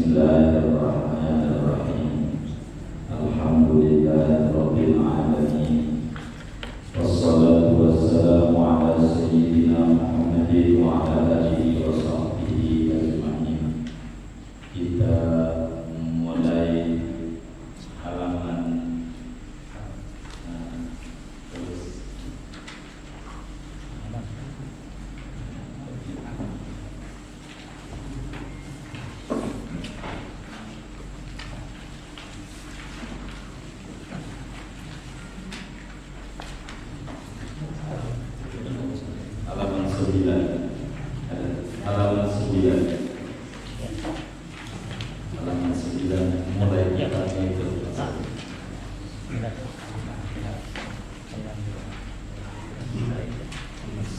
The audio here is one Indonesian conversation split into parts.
Bismillahirrahmanirrahim. Alhamdulillahirabbil alamin. Wassalatu wassalamu ala sayyidina Muhammadin wa ala alihi wa sahbihi ajma'in. Kita mulai halaman halaman 9 mulai kita mengikuti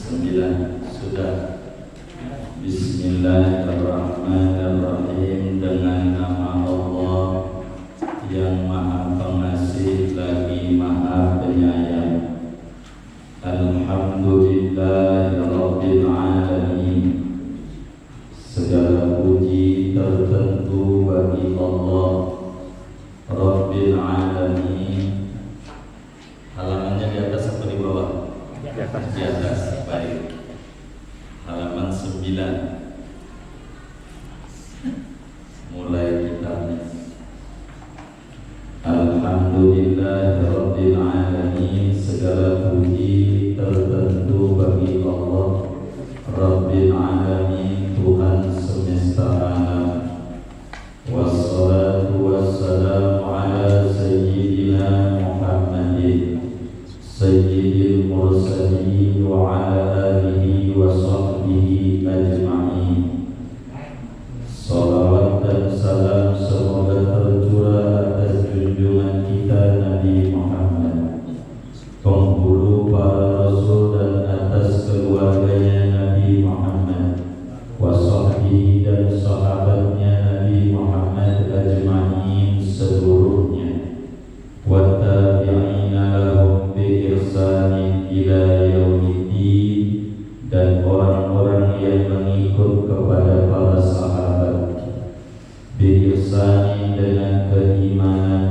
9 sudah. Bismillahirrahmanirrahim. Dengan nama Allah yang Maha Pengasih lagi Maha Penyayang. Alhamdulillahirabbil alamin. Segala puji tertentu bagi Allah Rabbil alamin. Halamannya di atas atau di bawah? Di atas. Di atas. Baik. Halaman 9. Mulai kitabnya. Alhamdulillahirabbil alamin. Segala puji tertentu bagi Allah Rabbil alamin, Tuhan semesta alam. Wassalatu wassalamu ala sayyidina Muhammadin sayyidil mursalin wa ala alihi wa sahbihi ajma'in. Salawat dan salam semoga tercurah atas junjungan kita Nabi Muhammad, penghulu para rasul, dan atas keluarganya Nabi Muhammad, wasahbihi dan sahabatnya Nabi Muhammad ajma'in seluruhnya, wa tabi'ina lahum bi ihsanin ila yaumiddin, dan orang-orang yang mengikut kepada para sahabat bi ihsanin dengan keimanan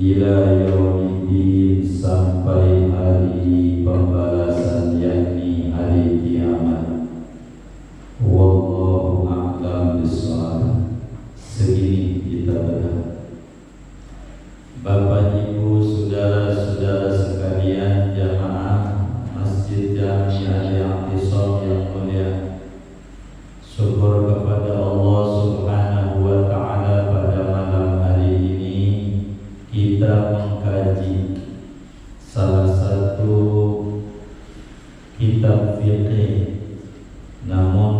ila yaumiddin sampai hari pembalasan, yakni hari kiamat. Wallahu a'lam bishawab. Segini kita berdoa. Bapak Ibu, saudara-saudara sekalian, jamaah Masjid Jami' Al-I'tisam yang mulia, syukur kepada Allah Subhanahu wa ta'ala pada malam hari ini kita mengkaji salah satu kitab fikih. Namun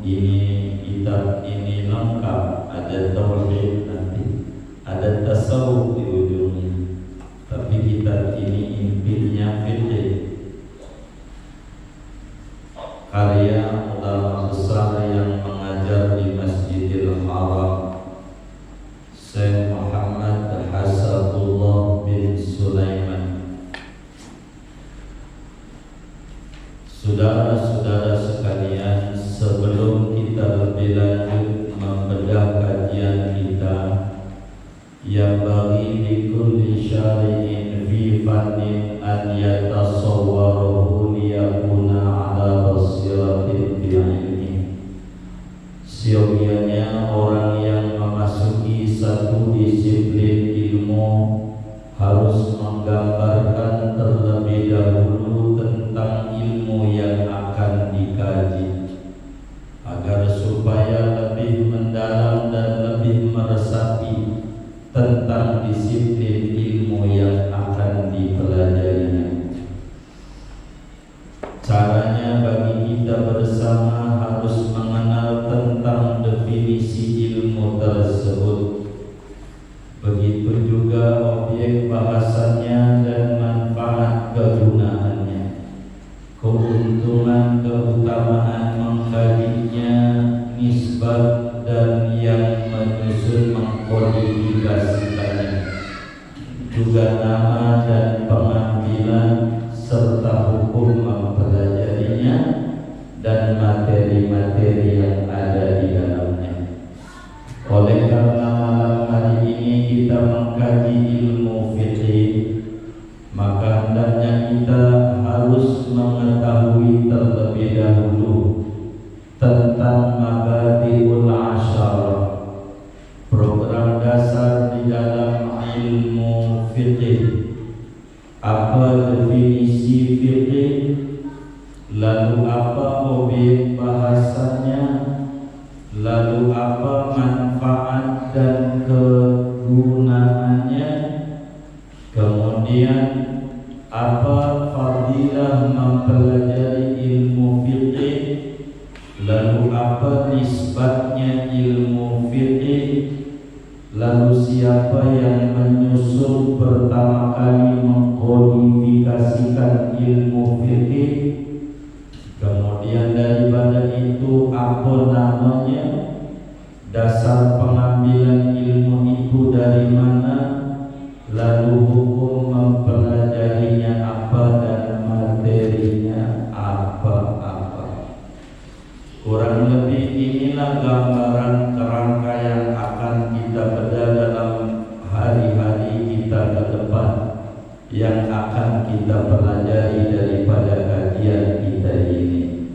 kitab ini lengkap, ada tauhid, nanti ada tasawuf di ujungnya. Tapi kitab ini intinya fikih, karya ulama besar yang mengajar di Masjidil Haram, Syekh Muhammad Hasabullah bin Sulaiman. Saudara-saudara sekalian, sebelum kita lebih lanjut membedah kajian kita, yang bagi likulli syari'in fi fannin an yatasawwaruhu liyakuna ala basiratin fi ilmi. Siogianya orang yang memasuki satu disiplin ilmu harus menggambarkan terlebih dahulu tentang ilmu yang akan dikaji, agar supaya lebih mendalam dan lebih meresapi tentang disiplin ilmu yang akan dipelajarinya. Caranya bagi kita bersama harus mengenal tentang definisi ilmu tersebut. Begitu juga objek bahasannya dan manfaat kegunaannya, keuntungan keutamaan mengkajinya, nisbat dan yang menyusun mengkonsumsinya. tentang Mabadiul Asyarah, program dasar di dalam ilmu fiqih. Apa definisi fiqih, lalu apa objek bahasanya, lalu apa manfaat dan kegunaannya, kemudian apa fadilah mempelajari ilmu fiqih, lalu apa nisbatnya ilmu fiqih, lalu siapa yang menyusun pertama kali mengkodifikasikan ilmu fiqih, kemudian daripada itu apa namanya, dasar pengambilan ilmu itu dari mana, lalu hukum mempelajarinya apa dan materinya apa-apa. Kurang lebih inilah gambaran kerangka yang akan kita bedah dalam hari-hari kita ke depan, yang akan kita pelajari daripada kajian kita ini.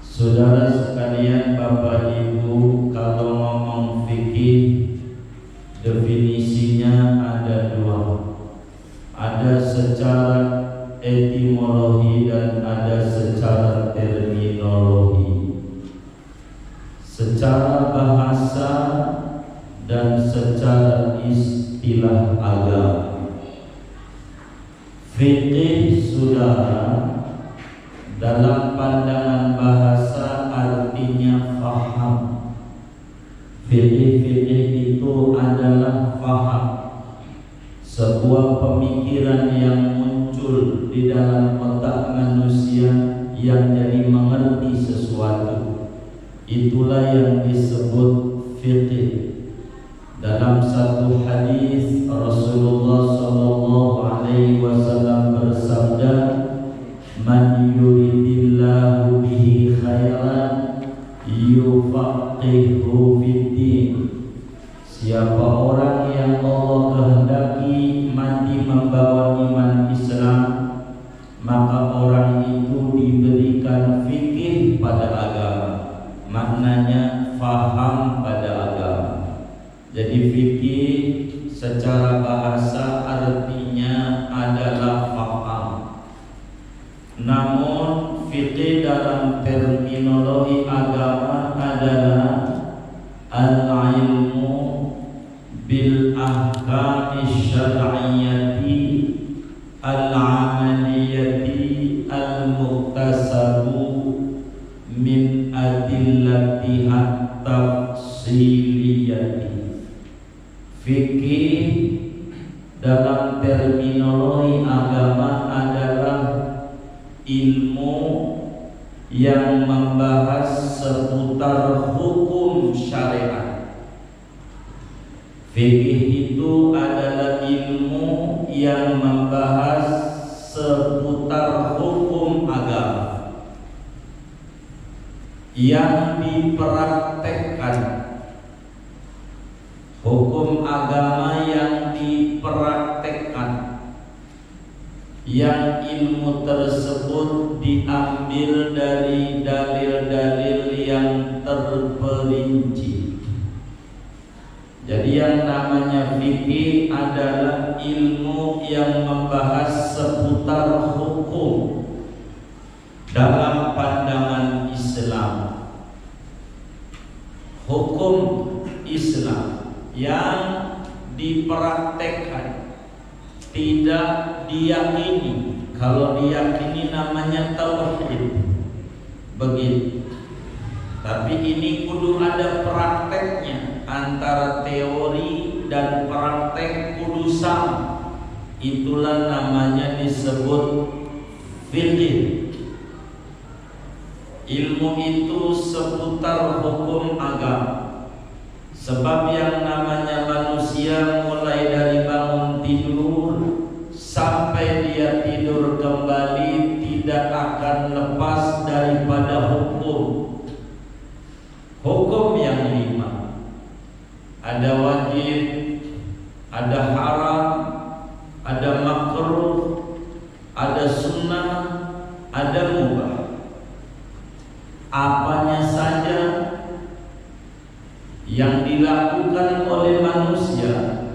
Saudara sekalian, Bapak Ibu, kalau ngomong fikih, definisinya ada dua. Ada secara etimologi dan ada secara terminologi. Secara bahasa dan secara istilah agama. Fikih, saudara, dalam pandangan bahasa artinya faham. Fikih itu adalah faham, sebuah pemikiran yang muncul di dalam otak manusia yang jadi mengerti sesuatu. Itulah yang disebut fikih. Dalam satu hadis Rasulullah SAW bersabda, "Man yuridillahu bihi khairan yufaqihu fiddin." Siapa orang yang Allah kehendaki mati membawa iman Islam, maka orang itu diberikan fikih pada agama. Maknanya faham pada agama. Jadi fikih secara bahasa artinya adalah faham. Namun fikih dalam terminologi agama adalah al-ilmu bil ahkami syar'iyyati al-amaliyati al-muktasabu min adillatiha tafsiliyati. Fikih dalam terminologi agama adalah ilmu yang membahas seputar hukum syariat. Fikih itu adalah ilmu yang membahas seputar hukum agama yang dipraktekkan. Hukum agama yang dipraktekkan, yang ilmu tersebut diambil dari dalil-dalil yang terperinci. Jadi yang namanya fikih adalah ilmu yang membahas seputar hukum dalam pandangan Islam. Hukum Islam yang dipraktekkan, tidak diyakini. Kalau diyakini namanya tauhid, begitu. Tapi ini kudu ada prakteknya, antara teori dan praktek kudu sama. Itulah namanya disebut fikih. Ilmu itu seputar hukum agama. Sebab yang namanya manusia mulai dari bangun tidur sampai dia tidur kembali tidak akan lepas daripada hukum. Hukum yang 5. Ada wajib, ada haram, ada makruh, ada sunnah, ada mubah. Apa apanya saja yang dilakukan oleh manusia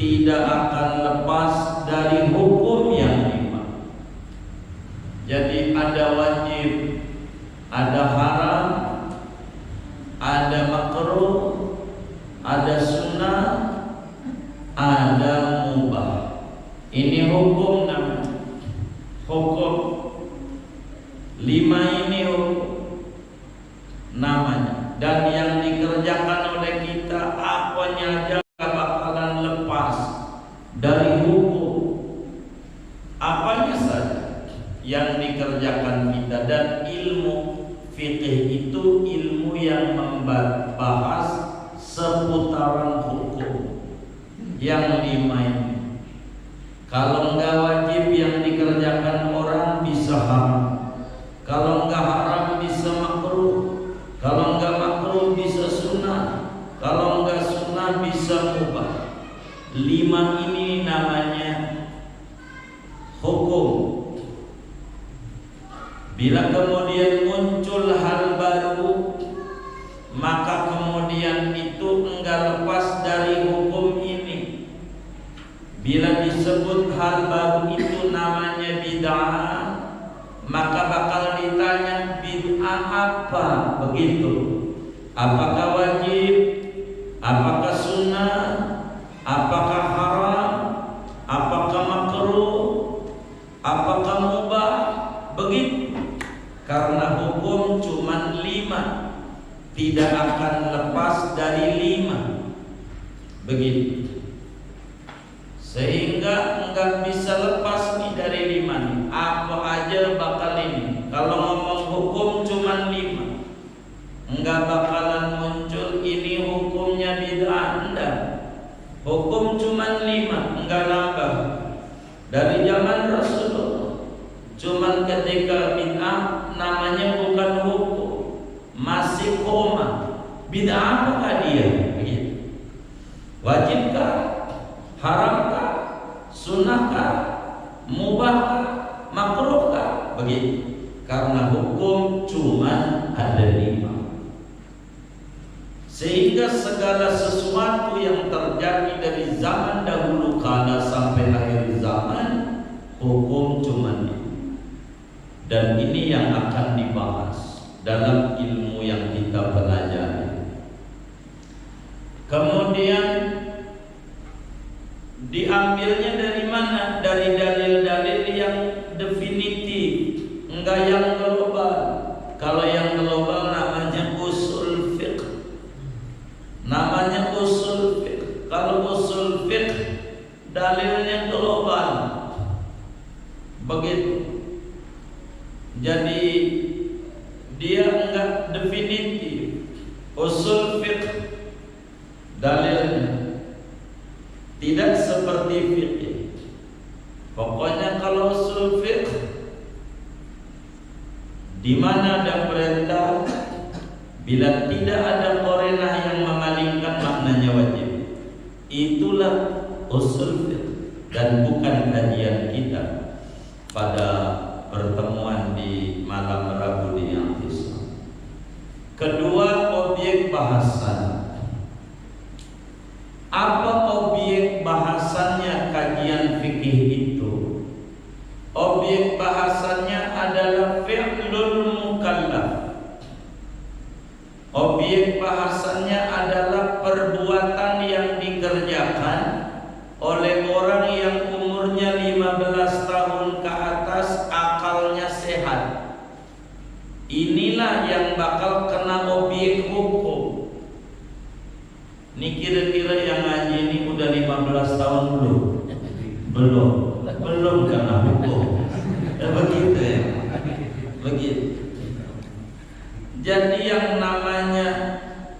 tidak akan lepas dari hukum yang lima. Jadi ada wajib, ada haram, ada makruh, ada sunnah, ada mubah. Ini hukum namanya. Hukum lima ini hukum namanya. Dan yang dikerjakan oleh kita apanya aja gak bakalan lepas dari hukum. Apanya saja yang dikerjakan kita. Dan ilmu fikih itu ilmu yang membahas seputaran hukum yang lima ini. Kalau enggak wajib yang dikerjakan orang bisa haram, kalau enggak haram bisa makruh, kalau enggak makruh bisa sunnah, kalau enggak sunnah bisa mubah. Lima ini namanya hukum. Bila kemudian muncul hal baru, maka kemudian itu enggak lepas dari hukum ini. Bila disebut hal baru itu namanya bid'ah, maka bakal ditanya bid'ah apa? Begitu. Apakah wajib? Apakah sunnah? Apakah haram? Apakah makruh? Apakah mubah? Begitu. Karena hukum cuma lima, tidak akan lepas dari lima. Begitu. Sehingga enggak bisa lepas nih dari lima nih. Apa aja bakal ini. Kalau ngomong hukum cuma lima, enggak bakalan muncul ini hukumnya bid'ah. Enggak. Hukum cuma lima, enggak nambah. Dari zaman Rasulullah, cuman ketika bid'ah namanya bukan hukum, masih koma. Bid'ah apakah dia? Begitu. Wajibkah? Haramkah? Sunnahkah? Mubahkah? Makruhkah? Begitu. Karena hukum cuma ada lima. Sehingga segala sesuatu yang terjadi dari zaman dahulu kala sampai akhir zaman, hukum cuma lima. Dan ini yang akan dibahas dalam ilmu yang kita pelajari. Kemudian diambilnya dari mana? Dari dalil-dalil yang definitif, enggak yang global. Kalau yang global namanya usul fiqh. Namanya usul fiqh. Kalau usul fiqh dalilnya global. Begitu. Jadi dia enggak definitif. Usul fiqh dalilnya tidak seperti fikih. Pokoknya kalau usul fiqh, di mana ada perintah, bila tidak ada qarinah yang memalingkan maknanya wajib, itulah usul fiqh. Dan bukan kajian kita pada pertemuan di malam Rabu di Antisam. Kedua, objek bahasan. Apa objek bahasannya kajian fikih itu? Objek bahasannya adalah fi'lul mukallaf. Objek bahasannya adalah perbuatan yang dikerjakan oleh orang yang umurnya 15 tahun ke atas, akalnya sehat. Inilah yang bakal kena objek hukum. Ini kira-kira yang ngaji ini udah 15 tahun belum? Belum kena hukum. Begitu ya. Begitu. Jadi yang namanya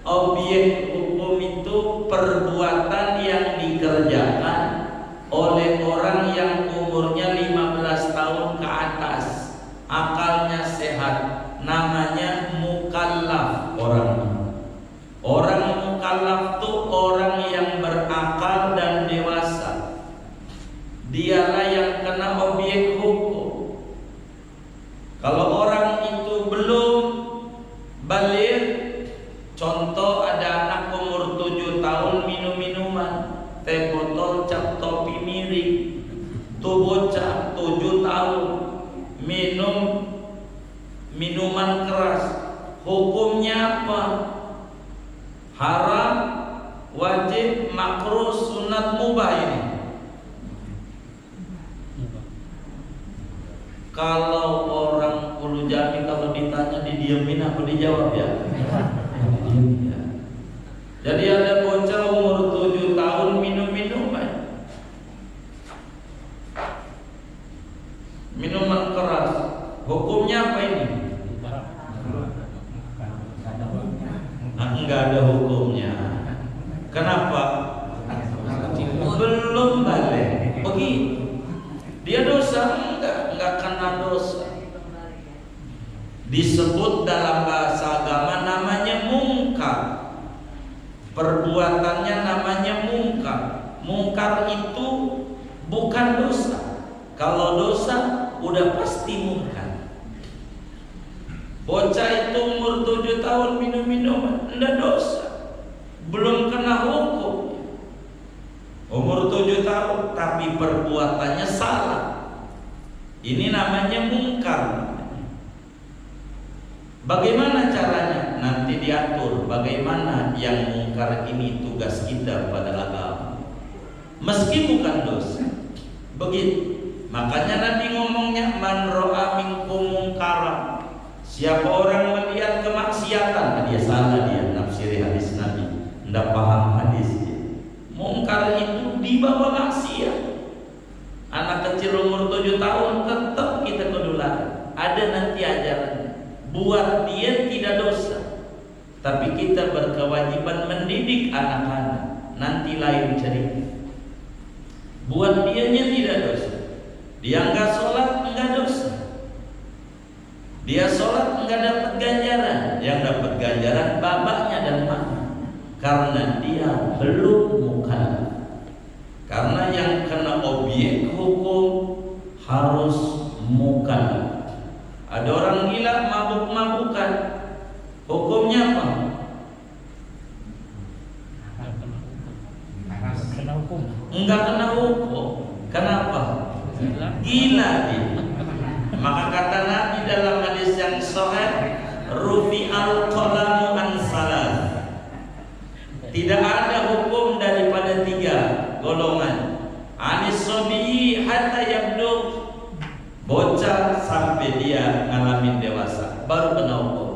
objek hukum itu perbuatan yang dikerjakan oleh orang yang umurnya 15 tahun ke atas, akalnya sehat. Namanya mukallaf orang. Orang mukallaf itu orang yang berakal dan dewasa. Dialah yang kena objek hukum. Kalau orang itu belum Dalil contoh ada anak umur 7 tahun minum minuman, teh botol cap topi miring. Tuh bocah 7 tahun minum minuman keras. Hukumnya apa? Haram, wajib, makruh, sunat, mubah ini? Kalau orang Ulu Jami kalau ditanya didiemin apa dijawab ya? Jadi ada bocah umur 7 tahun minum minuman keras. Hukumnya apa ini? Enggak ada hukumnya. Kenapa? Belum balik. Begitu. Dia dosa? Enggak kena dosa. Disebut dalam bahasa agama namanya mungkar. Perbuatannya namanya mungkar. Mungkar itu bukan dosa. Kalau dosa udah pasti mungkar. Bocah itu umur 7 tahun minum minuman, enggak dosa, belum kena hukum. Umur 7 tahun tapi perbuatannya salah. Ini namanya mungkar. Bagaimana caranya? Nanti diatur bagaimana yang mungkar ini tugas kita pada agama. Meski bukan dosa. Begitu. Makanya Nabi ngomongnya man ra'a minkum mungkaran. Siapa orang melihat kemaksiatan, dia salah, dia nafsiri hadis Nabi, tidak paham hadis dia. Mungkar itu dibawa maksiat. Anak kecil umur 7 tahun tetap kita kedulakan. Ada nanti ajaran. Buat dia tidak dosa, tapi kita berkewajiban mendidik anak-anak. Nanti lain cerita. Buat dianya tidak dosa. Dia enggak sholat enggak dosa. Dia sholat enggak dapat ganjaran. Yang dapat ganjaran bapaknya dan mamanya, karena dia belum mukallaf. Karena yang kena objek hukum harus mukallaf. Ada orang gila mabuk-mabukan, hukumnya apa? Enggak kena hukum. Kenapa? Gila dia. Maka kata Nabi dalam hadis yang sahih, rufi'al qalamu an salas. Tidak ada hukum daripada 3 golongan. Anis sobiyi hatta yablugh, bocah sampai dia ngalamin dewasa baru kena hukum.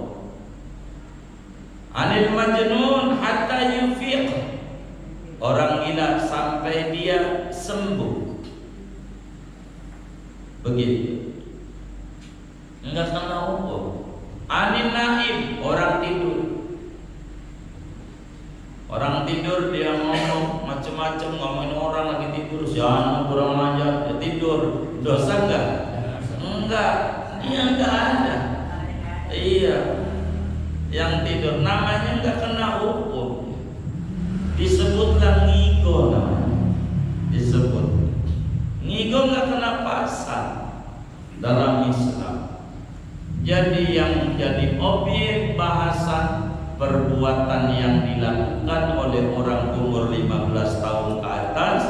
Anil majnun hatta yufiq, orang gila sampai dia sembuh. Begitu. Enggak kena hukum. Anin naim, orang tidur. Orang tidur dia ngomong macam-macam, ngomongin orang lagi tidur, jangan kurang ajar, dia tidur. Dosa enggak? Enggak. Dia enggak ada. Iya. Yang tidur namanya enggak kena hukum. Disebutlah ngigo namanya. Disebut. Ngigo enggak kena pasal dalam Islam. Jadi yang menjadi objek bahasan perbuatan yang dilakukan oleh orang umur 15 tahun ke atas,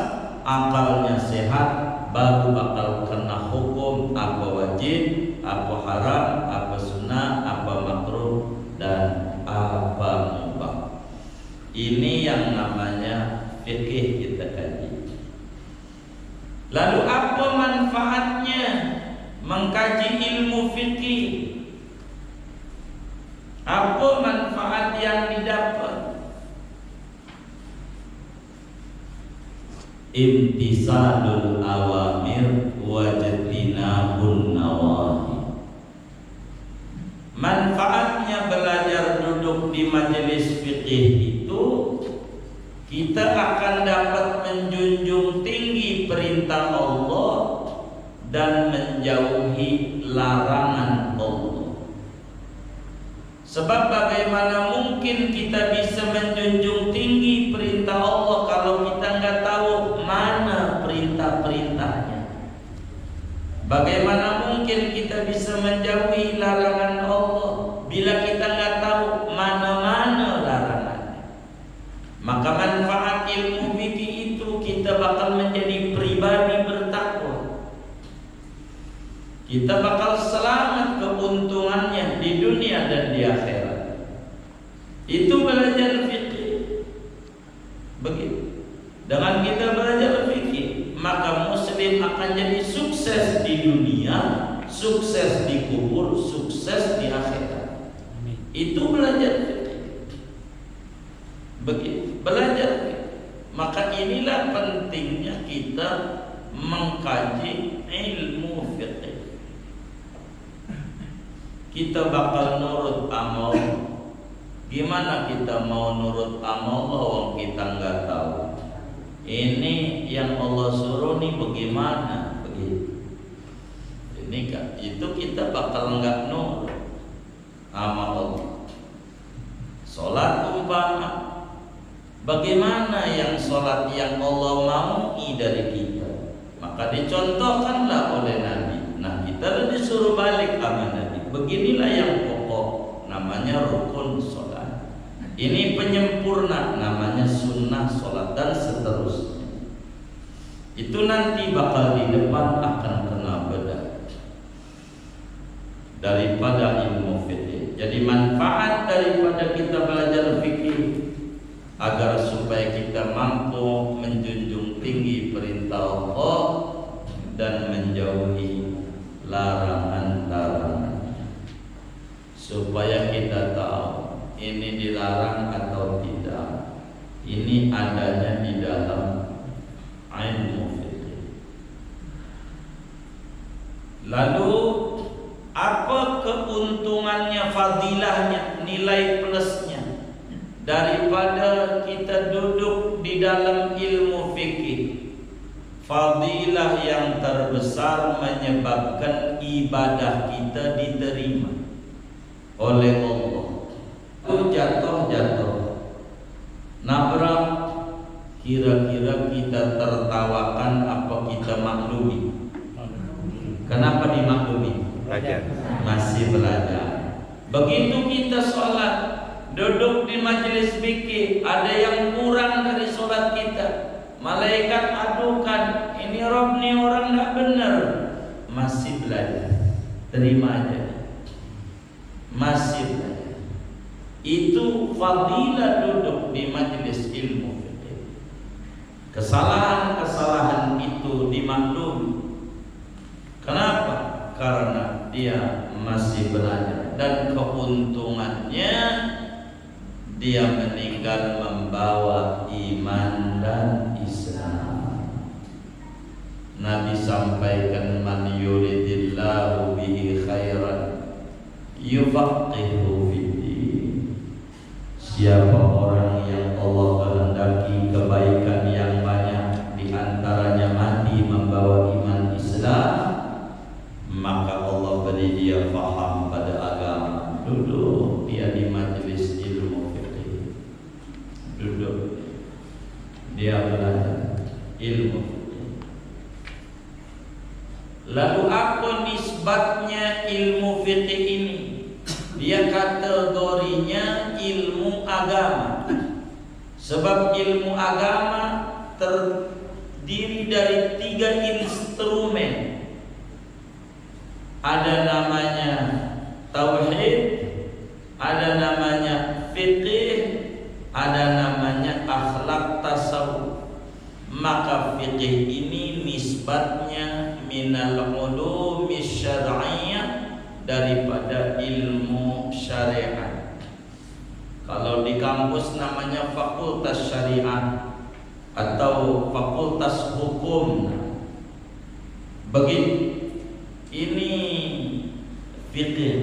akalnya sehat, baru bakal kena hukum apa wajib, apa haram, apa sunnah, apa makruh, dan apa mubah. Ini yang namanya fikih kita kaji. Lalu apa manfaatnya mengkaji ilmu fikih? Apa manfaat yang didapat? Imtisalul awamir wajtinabun nawahi. Manfaatnya belajar duduk di majelis fikih itu, kita akan dapat menjunjung tinggi perintah Allah dan menjauhi larangan Allah. Sebab bagaimana mungkin kita bisa menjunjung tinggi perintah Allah kalau kita nggak tahu mana perintah-perintahnya? Bagaimana mungkin kita bisa menjauhi larangan Allah bila kita nggak tahu Itu belajar fikih. Begitu. Dengan kita belajar fikih, maka muslim akan jadi sukses di dunia, sukses di kubur, sukses di akhirat. Itu belajar fikih. Begitu. Belajar fikih. Maka inilah pentingnya kita mengkaji ilmu fikih. Kita bakal nurut amal. Gimana kita mau nurut amal Allah kita nggak tahu? Ini yang Allah suruh nih bagaimana? Begitu. Ini kan itu kita bakal nggak nurut amal Allah. Sholat umpama, bagaimana yang sholat yang Allah maui dari kita? Maka dicontohkanlah oleh Nabi. Nah kita disuruh balik sama Nabi. Beginilah yang pokok, namanya rukun sholat. Ini penyempurna, namanya sunnah sholat, dan seterusnya. Itu nanti bakal di depan akan kena bedah daripada ilmu fikih. Jadi manfaat daripada kita belajar fikih agar supaya kita mampu menjunjung tinggi perintah Allah dan menjauhi larangan-larangan, supaya kita tahu ini dilarang atau tidak. Ini adanya di dalam ilmu fikih. Lalu apa keuntungannya, fadilahnya, nilai plusnya daripada kita duduk di dalam ilmu fikih? Fadilah yang terbesar menyebabkan ibadah kita diterima oleh Allah. Jatuh, nabrak, kira-kira kita tertawakan apa kita maklumi? Kenapa dimaklumi? Belajar. Masih belajar. Begitu kita sholat, duduk di majelis fikih, ada yang kurang dari sholat kita, malaikat adukan, ini Rob nih orang nggak benar. Masih belajar, terima aja. Masih belajar. Itu fadilah duduk di majelis ilmu fikih. Kesalahan-kesalahan itu dimaklumi. Kenapa? Karena dia masih belajar, dan keuntungannya dia meninggal membawa iman dan Islam. Nabi sampaikan, man yuridillahu bihi khairan yufaqihu fiddin. Siapa orang yang Allah kehendaki kebaikan yang banyak, diantaranya mati membawa iman Islam, maka Allah beri dia faham pada agama. Duduk dia di majelis ilmu fikih, duduk dia belajar ilmu fikih. Lalu apa nisbatnya ilmu fikih ini? Dia kategorinya ilmu agama. Sebab ilmu agama terdiri dari 3 instrumen. Ada namanya tauhid, ada namanya fikih, ada namanya akhlak tasawuf. Maka fikih ini nisbatnya minal ulumi syar'iyyah, daripada ilmu syariat. Kalau di kampus namanya fakultas syariat atau fakultas hukum. Begitu. Ini fikih.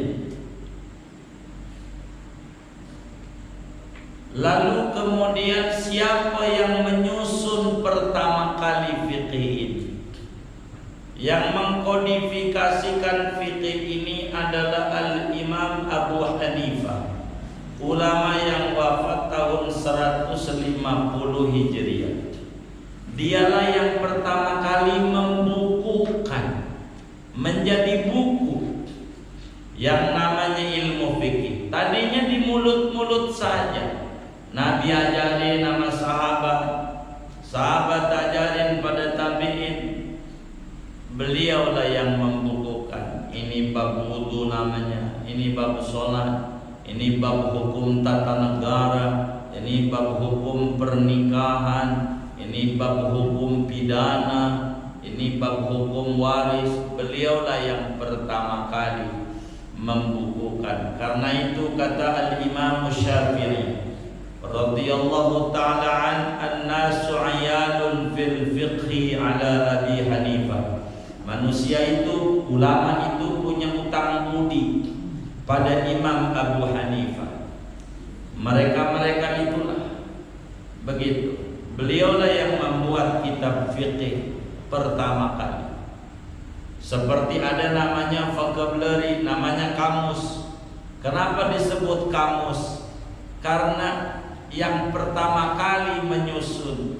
Lalu kemudian siapa yang menyusun pertama kali fikih ini? Yang mengkodifikasikan fikih ini adalah Al-Imam Abu Hanifah, ulama yang wafat tahun 150 Hijriah. Dialah yang pertama kali membukukan menjadi buku yang namanya ilmu fikih. Tadinya di mulut-mulut saja. Nabi ajarin nama sahabat, sahabat ajarin pada tabi'in. Beliaulah yang membukukan. Ini bab wudu namanya, ini bab sholat, ini bab hukum tata negara, ini bab hukum pernikahan, ini bab hukum pidana, ini bab hukum waris. Beliaulah yang pertama kali membukukan. Karena itu kata Al-Imam Syafi'i radhiyallahu ta'ala an-nasu 'ayalun fil fiqhi 'ala Abi Hanifah. Manusia itu, ulama itu punya utang budi pada Imam Abu Hanifah. Mereka itulah begitu. Beliaulah yang membuat kitab fikih pertama kali. Seperti ada namanya vocabulary, namanya kamus. Kenapa disebut kamus? Karena yang pertama kali menyusun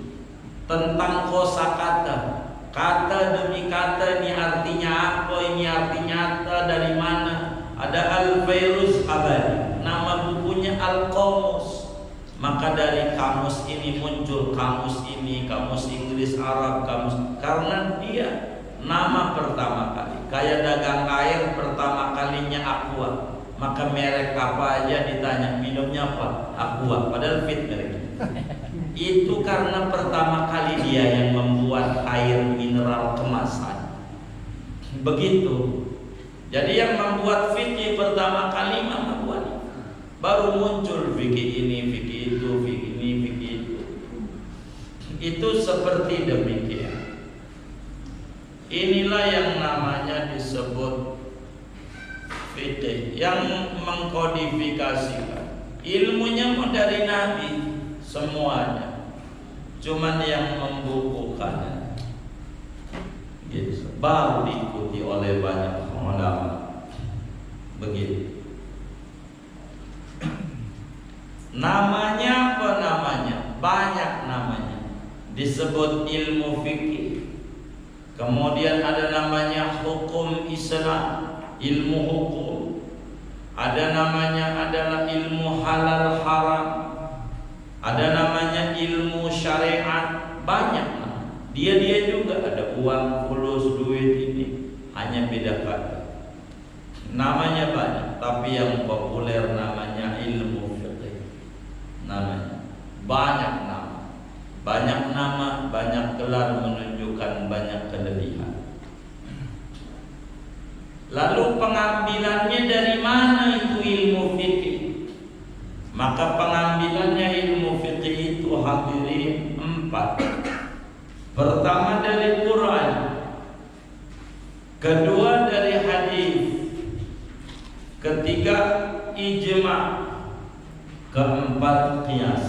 tentang kosakata, kata demi kata, ini artinya apa, ini artinya apa, dari mana. Ada Al-Fairuz Abadi, nama bukunya Al-Qamus. Maka dari kamus ini muncul kamus ini, kamus Inggris Arab, kamus, karena dia nama pertama kali. Kayak dagang air pertama kalinya Aqua, maka merek apa aja ditanya minumnya apa? Aqua, padahal fit merek. Itu karena pertama kali dia yang membuat air mineral kemasan. Begitu. Jadi yang membuat fikih pertama kali membuat, baru muncul fikih ini, fikih itu, fikih ini, fikih itu. Itu seperti demikian. Inilah yang namanya disebut fikih, yang mengkodifikasikan. Ilmunya mau dari Nabi semuanya, cuman yang membukukannya gitu. Baru diikuti oleh banyak ulama. Begitu. Namanya apa namanya? Banyak namanya. Disebut ilmu fikih. Kemudian ada namanya hukum Islam, ilmu hukum. Ada namanya adalah ilmu halal haram. Ada namanya ilmu syariat. Banyak. Dia juga ada uang, fulus, duit ini. Hanya beda kata. Namanya banyak, tapi yang populer namanya ilmu fikih. Namanya banyak nama. Banyak nama, banyak gelar menunjukkan banyak kelebihan. Lalu pengambilannya dari mana itu ilmu fikih? Maka pengambilannya ilmu fikih itu hadirin 4. Pertama dari Quran, kedua dari hadis, ketiga ijma, keempat qiyas.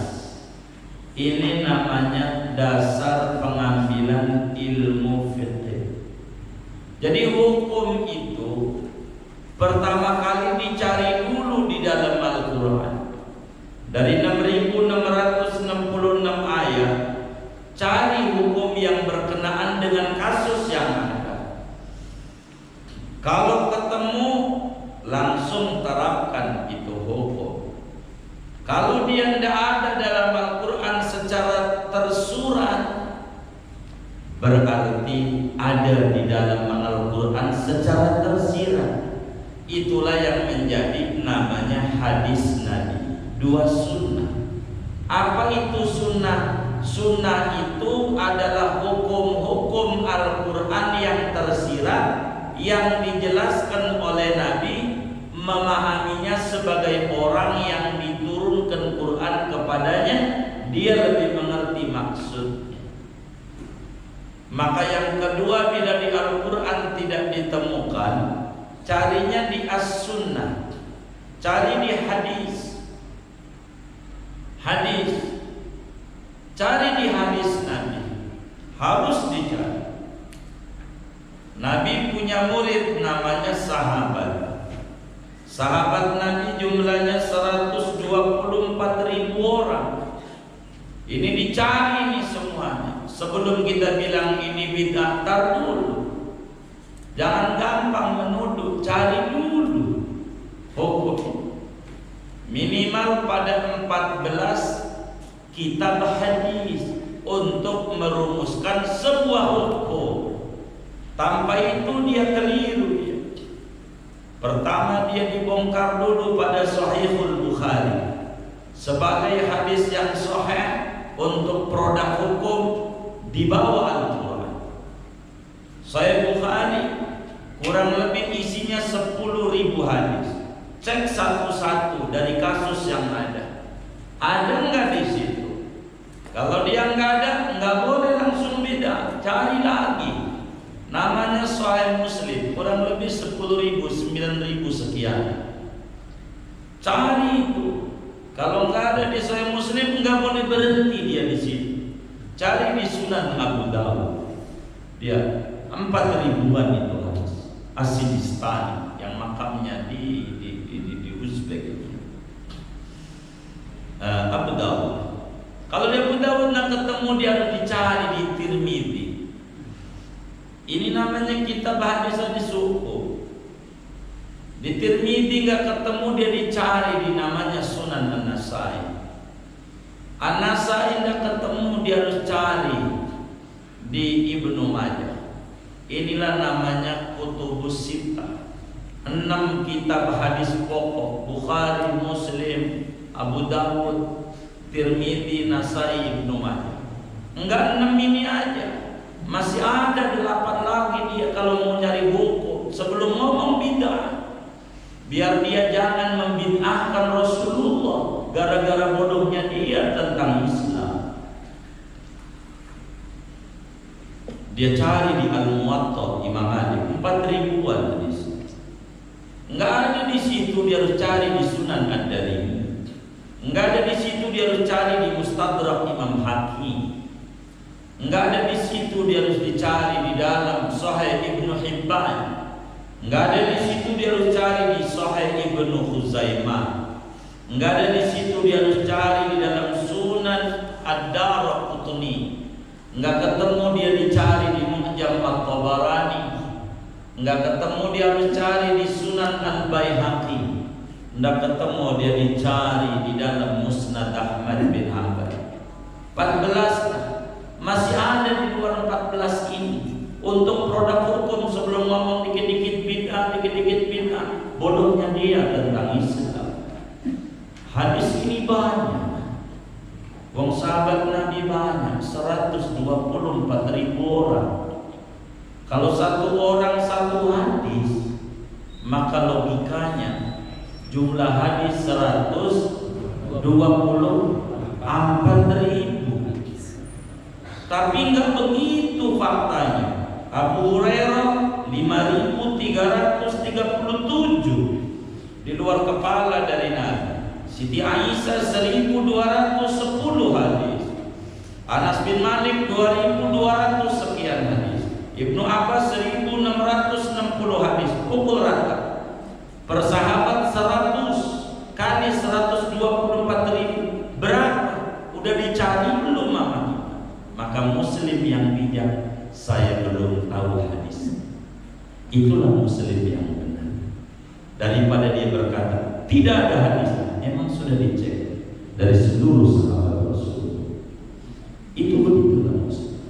Ini namanya dasar pengambilan ilmu fikih. Jadi hukum itu pertama kali dicari dulu di dalam Al-Quran. Dari 6.666 ayat, cari hukum yang berkenaan dengan kasus yang ada. Kalau ketemu, langsung terapkan itu hukum. Kalau dia tidak ada dalam Al-Quran secara tersurat, berarti ada di dalam Al-Quran secara tersirat. Itulah yang menjadi namanya hadis Nabi, 2 sunnah. Apa itu sunnah? Sunnah itu adalah hukum-hukum Al-Quran yang tersirat, yang dijelaskan oleh Nabi, memahaminya sebagai orang yang diturunkan Quran kepadanya, dia lebih mengerti maksudnya. Maka yang kedua, bila di Al-Quran tidak ditemukan, carinya di As-Sunnah, cari di hadis. Cari di hadis Nabi, harus dicari. Nabi punya murid namanya sahabat. Sahabat Nabi jumlahnya 124.000 orang. Ini dicari nih semuanya. Sebelum kita bilang ini bid'ah, tar dulu. Jangan gampang menuduh, cari dulu hukum. Minimal pada 14 kitab hadis untuk merumuskan sebuah hukum. Tanpa itu dia keliru ya. Pertama, dia dibongkar dulu pada Sahihul Bukhari sebagai hadis yang sahih untuk produk hukum di bawah Al-Quran. Sahih Bukhari kurang lebih isinya 10.000 hadis. Cek satu-satu dari kasus yang ada. Ada nggak di situ? Kalau dia nggak ada, nggak boleh langsung beda. Cari lagi. Namanya Sahih Muslim, kurang lebih 10.000, 9.000 sekian. Cari itu. Kalau nggak ada di Sahih Muslim, nggak boleh berhenti dia di situ. Cari di Sunan Abu Dawud. Dia 4.000-an itu hadis. As-Sijistani yang makamnya di Uzbek. Abu Dawud. Kalau di Abu Dawud nak ketemu, dia harus dicari di Tirmidzi. Ini namanya kitab hadis hukum. Di Tirmidzi nggak ketemu, dia dicari di namanya Sunan An-Nasai. An-Nasai nggak ketemu, dia harus cari di Ibnu Majah. Inilah namanya Kutubus Sittah. 6 kitab hadis pokok: Bukhari, Muslim, Abu Dawud, Tirmidzi, Nasai, Ibnu Majah. Enggak 6 ini aja, masih ada 8 lagi dia kalau mau nyari hukum. Sebelum ngomong bid'ah, biar dia jangan membid'ahkan Rasulullah gara-gara bodohnya dia tentang Islam. Dia cari di Al-Muwatta Imam Malik 4.000-an hadis. Enggak ada di situ, dia harus cari di Sunan Ad-Darimi. Enggak ada di situ, dia harus cari di Mustadrak Imam Hakim. Enggak ada di situ, dia harus dicari di dalam Sahih Ibnu Hibban. Enggak ada di situ, dia harus cari di Sahih Ibnu Khuzaimah. Enggak ada di situ, dia harus cari di dalam Sunan Ad-Daraqutni. Enggak ketemu, dia dicari di Mu'jam At-Tabarani. Enggak ketemu, dia harus cari di Sunan Al-Baihaqi. Enggak ketemu, dia dicari di dalam Musnad Ahmad bin Hanbal. 14 masih ada di luar 14 ini untuk produk hukum. Sebelum ngomong dikit-dikit bid'ah, bodohnya dia tentang Islam. Hadis ini banyak. Wong sahabat Nabi banyak, 124.000 orang. Kalau satu orang satu hadis, maka logikanya jumlah hadis 124.000. Tapi enggak begitu faktanya. Abu Hurairah 5.337 di luar kepala dari Nabi. Siti Aisyah 1.210 hadis. Anas bin Malik 2.200 sekian hadis. Ibnu Abbas 1.660 hadis. Pukul rata. Persahabat 100 kali 124.000. Berapa? Udah dicari belum mama? Maka Muslim yang bijak, saya belum tahu hadis. Itulah Muslim yang benar. Daripada dia berkata tidak ada hadis, emang sudah dicek dari seluruh sahabat Rasul. Itu begitulah Muslim.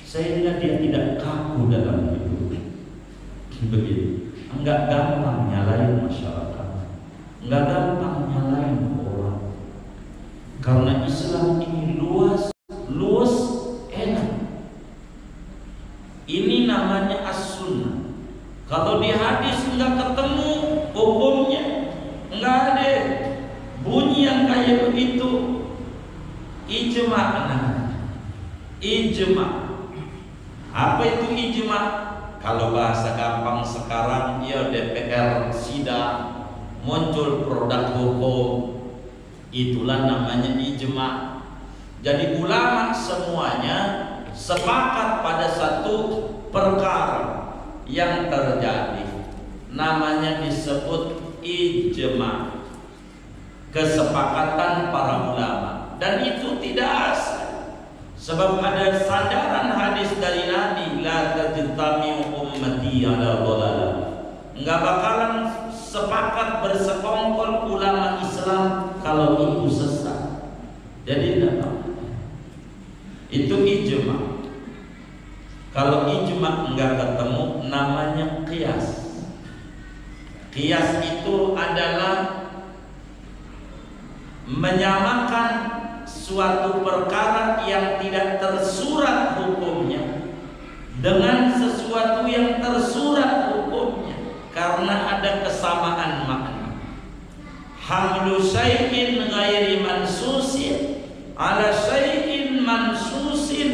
Sehingga dia tidak kaku dalam hidup. Begitu. Enggak gampang nyalain masyarakat, enggak gampang nyalain orang. Karena Islam ini luas, enak. Ini namanya as-sunnah. Kalau di hadis enggak ketemu hukumnya, enggak ada bunyi yang kayak begitu. Ijma'. Ijma'. Apa itu ijma'? Kalau bahasa gampang sekarang, ya DPR sidang, muncul produk hukum, itulah namanya ijma'. Jadi ulama semuanya sepakat pada satu perkara yang terjadi, namanya disebut ijma', kesepakatan para ulama. Dan itu tidak asal, sebab ada sandaran hadis dari Nabi, la tajtami'u ummati ala dhalalah. Enggak bakalan sepakat bersekongkol ulama Islam kalau itu sesat. Jadi tidak apa. Itu ijma'. Kalau ijma' enggak ketemu, namanya qiyas. Qiyas itu adalah menyamakan suatu perkara yang tidak tersurat hukumnya dengan sesuatu yang tersurat hukumnya karena ada kesamaan makna. Hamlu syai'in ghairi mansusin ala syai'in mansusin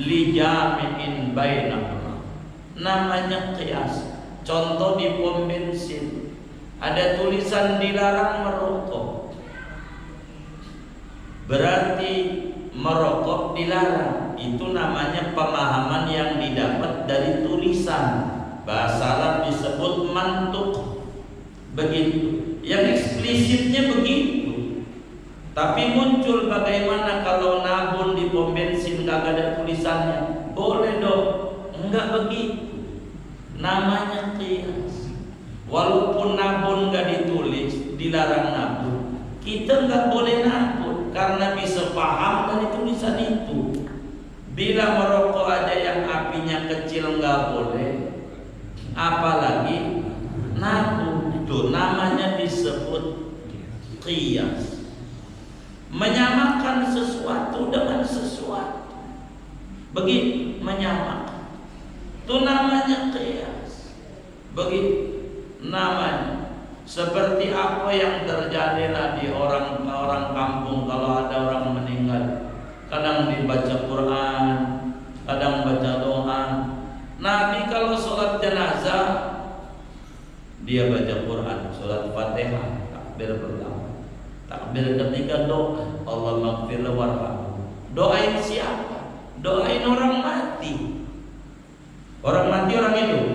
li jami'in bainahuma. Namanya qiyas. Contoh di pom bensin ada tulisan dilarang merokok, berarti merokok dilarang. Itu namanya pemahaman yang didapat dari tulisan. Bahasa Arab disebut mantuk. Begitu. Yang eksplisitnya begitu. Tapi muncul bagaimana kalau nabun di pom bensin gak ada tulisannya? Boleh dong. Enggak begitu. Namanya qiyas. Walaupun nabun gak ditulis, dilarang nabun, kita gak boleh nabun karena bisa paham dari tulisan itu. Bila merokok aja yang apinya kecil gak boleh, apalagi nabun. Itu namanya disebut qiyas. Menyamakan sesuatu dengan sesuatu. Begitu, menyamakan. Itu namanya qiyas. Begitu namanya. Seperti apa yang terjadilah di orang kampung kalau ada orang meninggal. Kadang dibaca Quran, kadang baca doa. Nabi kalau sholat jenazah dia baca Quran, sholat Fatihah, takbir pertama, takbir ketiga doa, Allah maghfir warham. Doain siapa? Doain orang mati. Orang mati, orang hidup.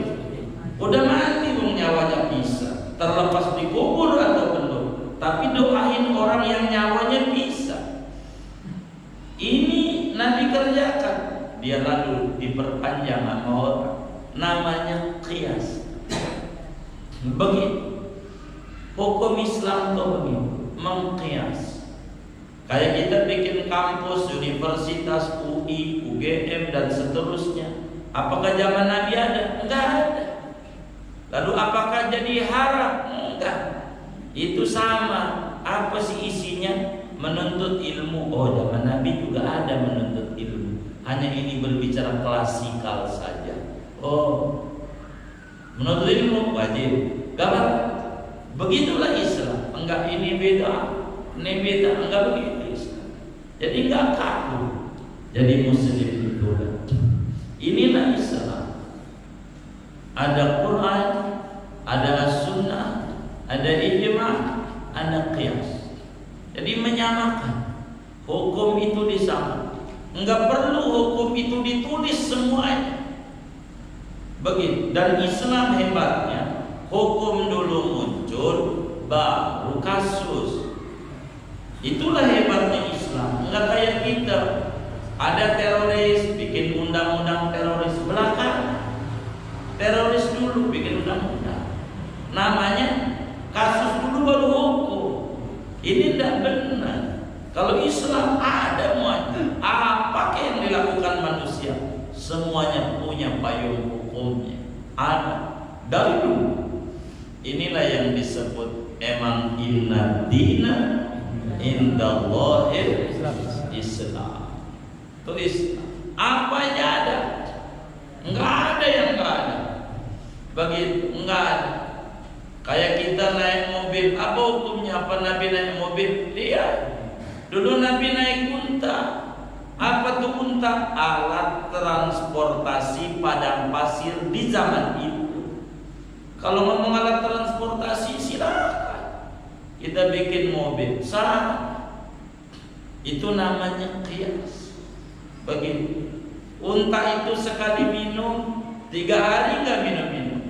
Udah mati bung, nyawanya bisa, terlepas dikubur atau belum. Tapi doain orang yang nyawanya bisa. Ini Nabi kerjakan. Dia lalu diperpanjang sama orang. Namanya qiyas. Begitu. Hukum Islam tuh begitu, mengqiyas. Kayak kita bikin kampus, universitas, UI, UGM dan seterusnya. Apakah zaman Nabi ada? Enggak ada. Lalu apakah jadi haram? Enggak. Itu sama. Apa sih isinya? Menuntut ilmu. Oh, zaman Nabi juga ada menuntut ilmu. Hanya ini berbicara klasikal saja. Oh, menuntut ilmu wajib. Gak apa. Begitulah Islam. Enggak ini beda, ini beda. Enggak begitu Islam. Jadi enggak kaku. Jadi Muslim itu. Inilah Islam. Ada Quran, ada Sunnah, ada ijma', ada qiyas. Jadi menyamakan. Hukum itu disamakan. Enggak perlu hukum itu ditulis semuanya. Begitu. Dan Islam hebatnya, hukum dulu muncul, baru kasus. Itulah hebatnya Islam. Enggak kayak kita. Ada teroris bikin undang-undang teroris belakang. Teroris dulu bikin undang-undang. Namanya kasus dulu baru hukum. Ini tidak benar. Kalau Islam ada semuanya. Apa yang dilakukan manusia? Semuanya punya payung hukumnya. Ada dari dulu. Inilah yang disebut emang inna dina indallahil Islam. Tulis apanya ada, enggak ada yang enggak ada. Begitu, enggak ada. Kayak kita naik mobil, apa hukumnya? Apa Nabi naik mobil? Lihat. Dulu Nabi naik unta. Apa tuh unta? Alat transportasi padang pasir di zaman itu. Kalau ngomong alat transportasi silakan. Kita bikin mobil, sah. Itu namanya qiyas. Begitu. Unta itu sekali minum 3 hari nggak minum.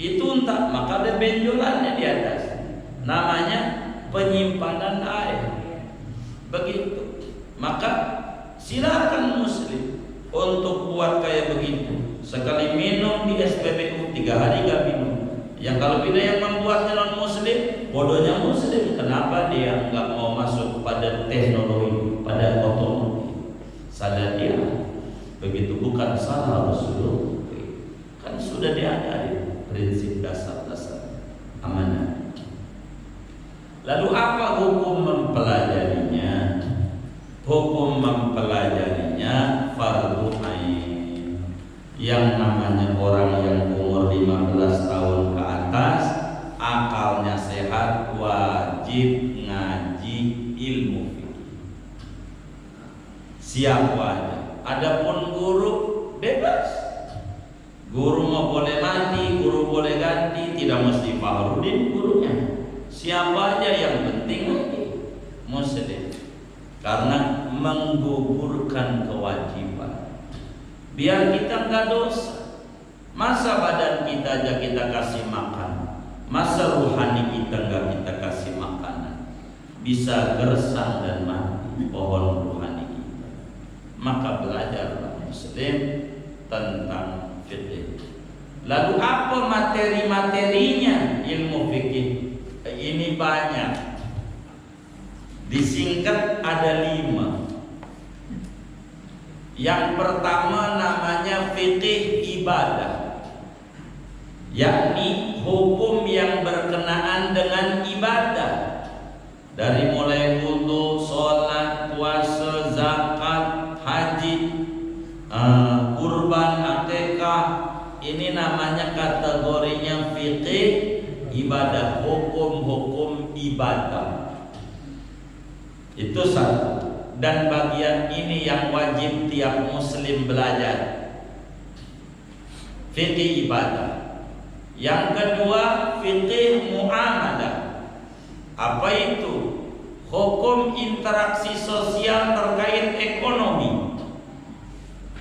Itu unta, maka ada benjolannya di atas. Namanya penyimpanan air. Begitu. Maka silakan Muslim untuk buat kayak begitu. Sekali minum di SPBU 3 hari nggak minum. Yang kalau bila yang membuatnya non Muslim, bodohnya Muslim. Kenapa dia nggak mau masuk pada teknologi, pada otomotif? Sadar dia, begitu bukan salah Rasulullah. Kan sudah diajari prinsip dasar-dasar. mempelajarinya fardu ain. Yang namanya orang yang umur 15 tahun ke atas, akalnya sehat, wajib ngaji ilmu fikih. Siapa aja. Adapun guru bebas. Guru mau boleh mati, guru boleh ganti, tidak mesti Fahrudin gurunya. Siapa aja yang penting ngaji muslim. Karena menggugurkan kewajiban. Biar kita nggak dosa. Masa badan kita aja kita kasih makan, masa ruhani kita nggak kita kasih makanan, bisa gersang dan mati pohon ruhani kita. Maka belajarlah muslim tentang fikih. Lalu apa materi-materinya ilmu fikih? Ini banyak. Disingkat ada 5. Yang pertama namanya fikih ibadah, yakni hukum yang berkenaan dengan ibadah. Dari mulai wudu, sholat, puasa, zakat, haji, kurban, akikah. Ini namanya kategorinya fikih ibadah, hukum-hukum ibadah. Itu satu. Dan bagian ini yang wajib tiap muslim belajar, fikih ibadah. Yang kedua fikih muamalah. Apa itu? Hukum interaksi sosial terkait ekonomi,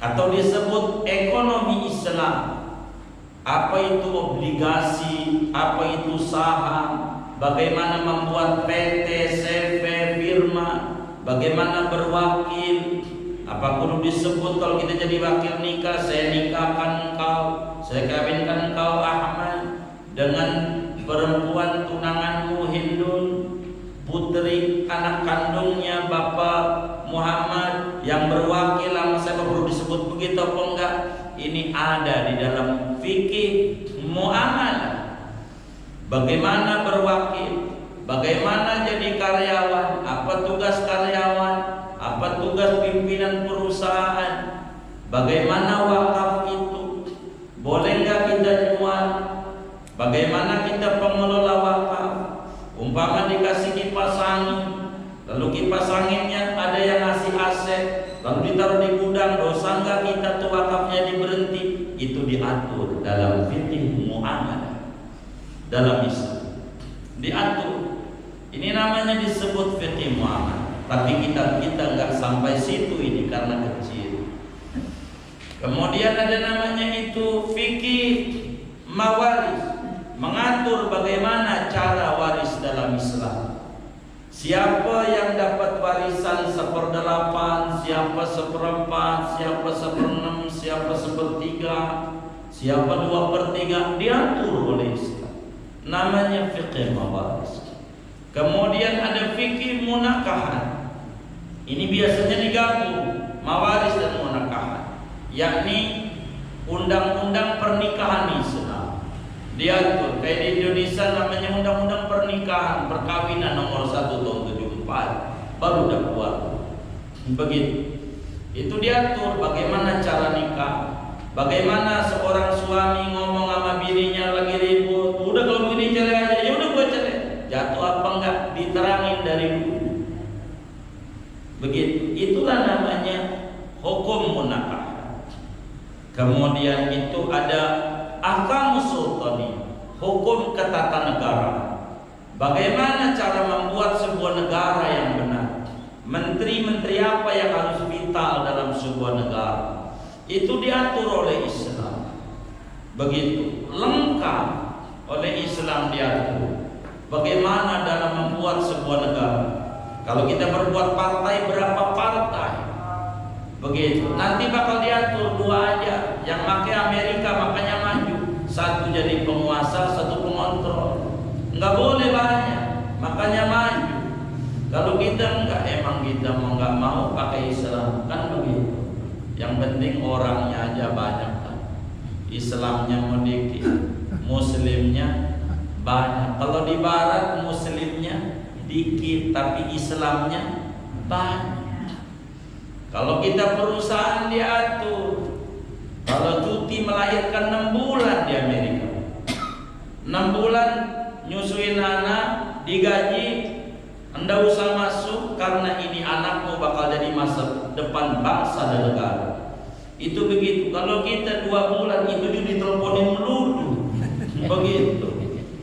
atau disebut ekonomi Islam. Apa itu obligasi, apa itu saham, bagaimana membuat PT, CV, firma, bagaimana berwakil. Apa kudu disebut kalau kita jadi wakil nikah, saya nikahkan engkau, saya kawinkan engkau Ahmad dengan perempuan tunanganmu Hindun, putri anak kandungnya Bapak Muhammad yang berwakil sama saya. Perlu disebut begitu apa enggak? Ini ada di dalam fikih muamalah. Bagaimana berwakil, bagaimana jadi karyawan, apa tugas karyawan, apa tugas pimpinan perusahaan, bagaimana wakaf itu, boleh nggak kita jual, bagaimana kita pengelola wakaf. Umpama dikasih kipas angin, lalu kipas anginnya ada yang ngasih aset, lalu ditaruh di gudang, dosa nggak kita tuh wakafnya diberhenti? Itu diatur dalam fikih muamalah, dalam Islam diatur. Ini namanya disebut fikih muamalah. Tapi kita nggak sampai situ ini karena kecil. Kemudian ada namanya itu fikih mawaris, mengatur bagaimana cara waris dalam Islam. Siapa yang dapat warisan 1/8, siapa 1/4, siapa 1/6, siapa 1/3, siapa 2/3, diatur oleh Islam. Namanya fikih mawaris. Kemudian ada fikih munakahan. Ini biasanya digabung mawaris dan munakahan, yakni undang-undang pernikahan Islam diatur. Kayak di Indonesia namanya undang-undang pernikahan perkawinan nomor 1 tahun 74 baru udah keluar. Begitu. Itu diatur bagaimana cara nikah, bagaimana seorang suami ngomong sama bininya lagi ribut, udah kalau begini cerai aja, ya udah gua cerai. Jatuh apa enggak diterangin dari dulu. Begitu. Itulah namanya hukum munakah. Kemudian itu ada ahkamus sultani, hukum ketatanegaraan. Bagaimana cara membuat sebuah negara yang benar? Menteri-menteri apa yang harus vital dalam sebuah negara? Itu diatur oleh Islam. Begitu lengkap oleh Islam diatur. Bagaimana dalam membuat sebuah negara? Kalau kita berbuat partai, berapa partai? Begitu. Nanti bakal diatur 2 aja. Yang pakai Amerika makanya maju. 1 jadi penguasa, 1 pengontrol. Enggak boleh banyak, makanya maju. Kalau kita enggak, emang kita mau enggak mau pakai Islam, kan begitu. Yang penting orangnya aja banyak kan. Islamnya sedikit, Muslimnya banyak. Kalau di Barat Muslimnya dikit, tapi Islamnya banyak. Kalau kita perusahaan diatur. Kalau cuti melahirkan 6 bulan di Amerika, 6 bulan nyusuin anak, digaji, Anda usah masuk karena ini anakmu bakal jadi masa depan bangsa dan negara. Itu begitu. Kalau kita 2 bulan itu diteleponin melulu. Begitu.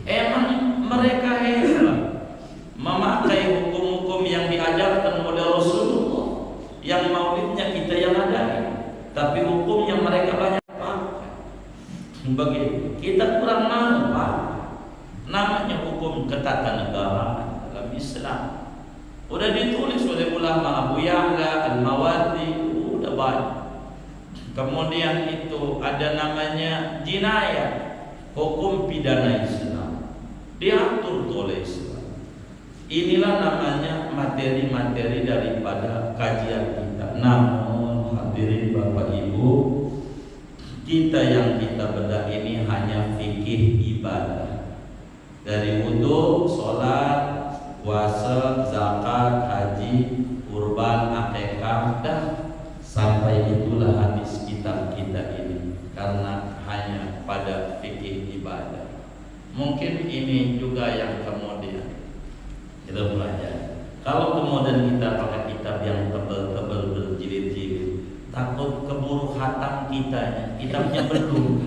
Emang mereka hebat memakai hukum-hukum yang diajarkan oleh Rasulullah, yang maulidnya kita yang ada, tapi hukumnya mereka banyak pakai. Begitu. Kita kurang mau Pak. Namanya hukum ketatanegaraan dalam Islam. Udah ditulis oleh ulama Abu Ya'la Al-Mawardi, udah banyak. Kemudian itu ada namanya jinayah, hukum pidana Islam, diatur oleh Islam. Inilah namanya materi-materi daripada kajian kita. Namun hadirin Bapak Ibu, kita yang kita bedah ini hanya fikih ibadah. Dari wudu, sholat, puasa, zakat, haji, kurban, akikah, dah sampai itulah hadis kitab kita ini. Karena hanya pada fikih ibadah. Mungkin ini juga yang kemudian kita belajar. Kalau kemudian kita pakai kitab yang tebal-tebal berjilid-jilid, takut keburu khatam kitanya. Kitabnya belum.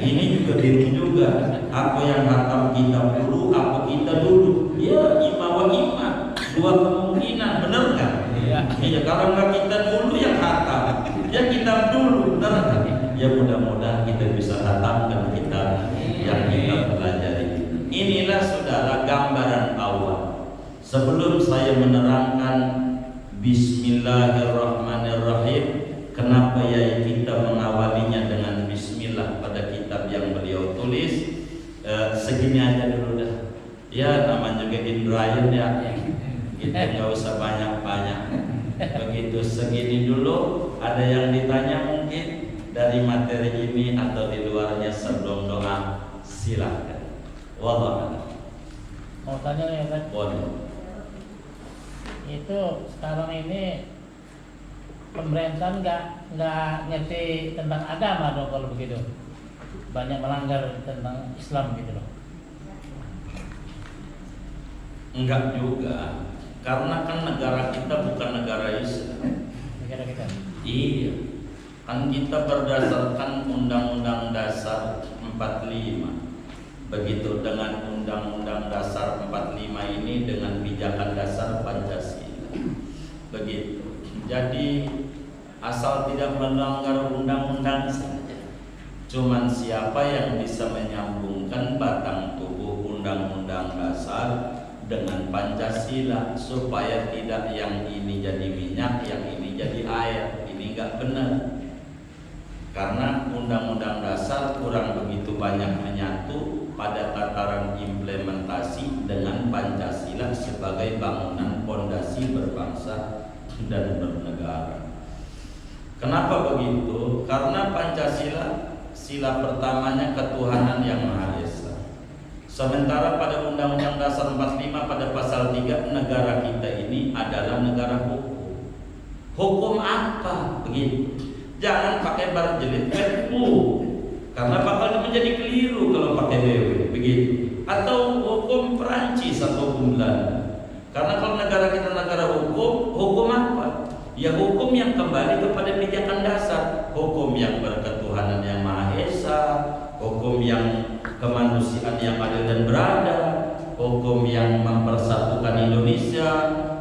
Ini juga bingung juga. Apa yang khatam kitab dulu, apa kita dulu? Ya, imam wa imam. Dua kemungkinan, benar nggak? Iya. Kalau nggak kita dulu yang khatam, ya kitab dulu, benar nggak? Ya mudah-mudahan kita bisa khatamkan kitab yang kita pelajari. Inilah saudara gambaran awal. Sebelum saya menerangkan Bismillahirrahmanirrahim, kenapa ya kita mengawalinya dengan Bismillah pada kitab yang beliau tulis, segini aja dulu dah. Ya namanya juga Indrayan ya, kita nggak usah banyak-banyak. Begitu segini dulu. Ada yang ditanya mungkin dari materi ini atau di luarnya sebelum doa, silahkan. Wallah. Mau tanya ya kan? Boleh. Itu sekarang ini pemerintah nggak ngerti tentang agama dong kalau begitu, banyak melanggar tentang Islam gitu loh. Enggak juga, karena kan negara kita bukan negara Islam. Negara kita. Iya, kan kita berdasarkan Undang-Undang Dasar 45. Begitu dengan Undang-Undang Dasar 45 ini dengan pijakan dasar Pancasila. Begitu. Jadi asal tidak melanggar undang-undang saja. Cuman siapa yang bisa menyambungkan batang tubuh Undang-Undang Dasar dengan Pancasila supaya tidak yang ini jadi minyak, yang ini jadi air. Ini enggak benar. Karena Undang-Undang Dasar kurang begitu banyak menyatu pada tataran implementasi dengan Pancasila sebagai bangunan pondasi berbangsa dan bernegara. Kenapa begitu? Karena Pancasila, sila pertamanya ketuhanan yang Maha Esa. Sementara pada Undang-Undang Dasar 45 pada pasal 3, negara kita ini adalah negara hukum. Hukum apa? Begitu. Jangan pakai berjilid PU, karena bakal menjadi keliru kalau pakai BW, begitu. Atau hukum Perancis atau hukum Belanda. Karena kalau negara kita negara hukum, hukum apa? Ya hukum yang kembali kepada pijakan dasar, hukum yang berketuhanan yang Maha Esa, hukum yang kemanusiaan yang adil dan beradab, hukum yang mempersatukan Indonesia,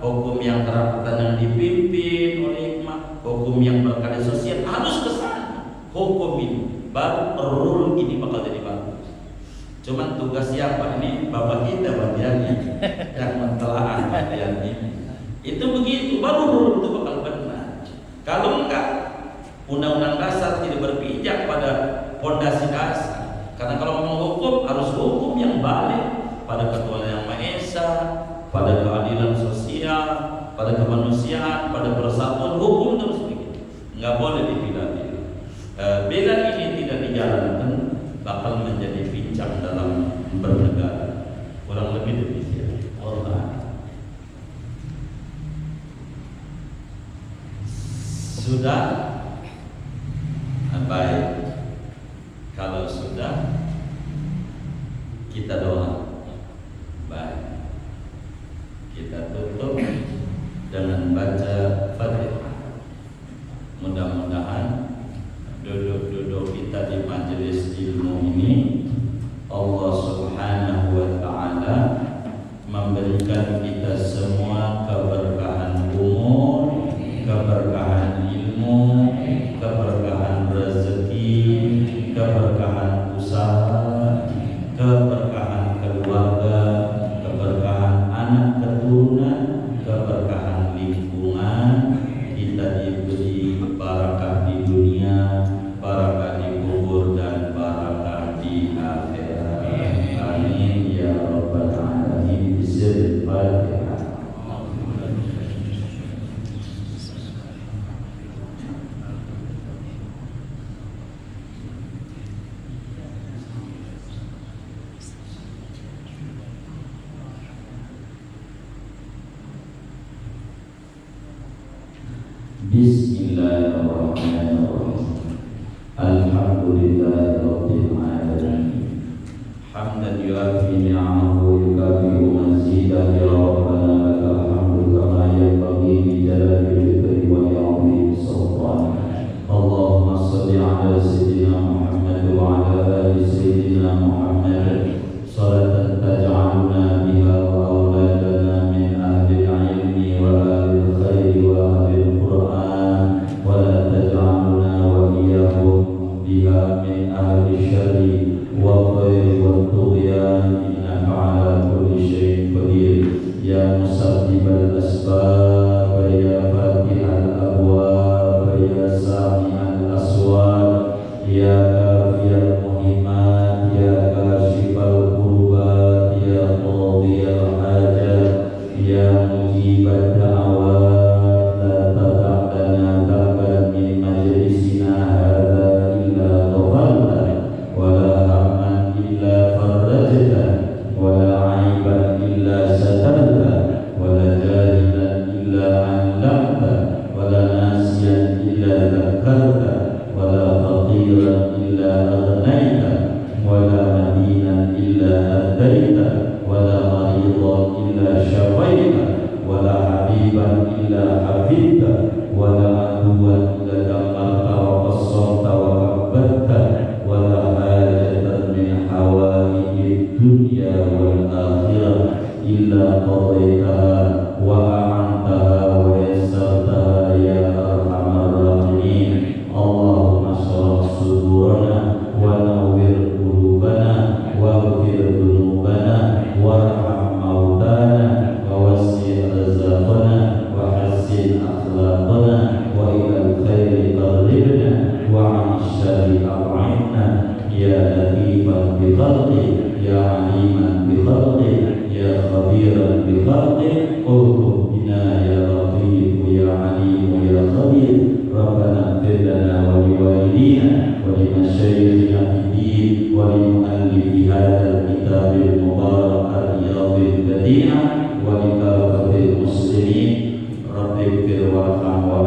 hukum yang kerakyatan yang dipimpin oleh hikmah, hukum yang berkeadilan sosial, harus ke sana. Hukum ini baru rule ini bakal jadi bagus. Cuman tugas siapa ini? Bapak kita bagiannya yang mentelaah bagian ini. Itu begitu, baru rule itu bakal benar. Kalau enggak, Undang-Undang Dasar tidak berpijak pada fondasi dasar. Karena kalau mau hukum harus hukum yang balik pada ketuhanan yang Maha Esa, pada keadilan sosial, pada kemanusiaan, pada persatuan, hukum terus begitu. Enggak boleh dipilah-pilah. Bila ini tidak dijalankan, bakal menjadi pincang dalam bernegara. Kurang lebih demikian. Allah. Sudah? Baik. Kalau sudah, kita doa. Baik. Kita tutup dengan baca Fatihah. Mudah-mudahan duduk-duduk kita di majelis ilmu ini Allah Subhanahu wa taala memberikan kita semua keberkahan umur, keberkahan ilmu, keberkahan rezeki, keberkahan usaha, keberkahan keluarga, keberkahan anak keturunan, keberkahan lingkungan. Kita diberi barakah di dunia, barakah di kubur, dan barakah di akhirat. Amin ya rabbal alamin. Bismillahirrahmanirrahim. Bismillahirrahmanirrahim. Alhamdulillahirabbil alamin. Hamdan yuafi ni'amahu wa yukafi'u mazidah. Ya Rabbana lakal hamdu kama yanbaghi li jalali wajhika wa li'azimi sultanik. Allahumma shalli ala sayyidina Muhammad wa ala ali sayyidina Muhammad salatan taj'aluna biha wa auladana min ahli al-ilmi wa ahli al-khairi wa ahli al-Qur'an wa la taj'aluna wa iyyahum biha min ahli syarri wa khairi wa tughyan. Innaka ala kulli syai'in qadir. Ya musabbibal asbab, ya fatihal abwab, ya sami'al aswat, ya kafiyal muhimmat, ya kashifal kurbat, ya qadiyal hajat, ya mujibad da'awat. La tada'lana damban min majlisina hadha illa ghafalta, wa la hamman illa farajta, wa la aiban illa satarta, wa la jahilan illa 'allamta, wa la nasiyan illa dzakarta, wa la faqiran illa aghnayta, wa la madinan illa hadaita, wa la maridan illa syafaita, wa la habiban illa hafidta, wa la aduwan illa damarta wa qassarta wa kabbatta, wa la hajatan min hawaijid dunya wal akhirah illa qadaitaha wa a'antaha wa yassartaha ya arhamar rahimin. Allahumma shrah sudurana wa nawwir qulubana waghfir dhunubana warham mautana wa wasi' rizqana wa hassin akhlaqana wa ilal khairi qarribna wa 'anil syarri ab'idna. Ya latifan bi khalqi, ya 'aliman bi khalqi, ya khabiran bi khalqi, ughfir bina ya latif ya 'alim ya khabir. Rabbana ighfir lana wa liwalidina wa limasyayikhina fid din wa limu'allifi hadzal kitabil mubarak ar-riyadil badi'ah wa li kafatil muslimin. Rabbi ighfir warham wa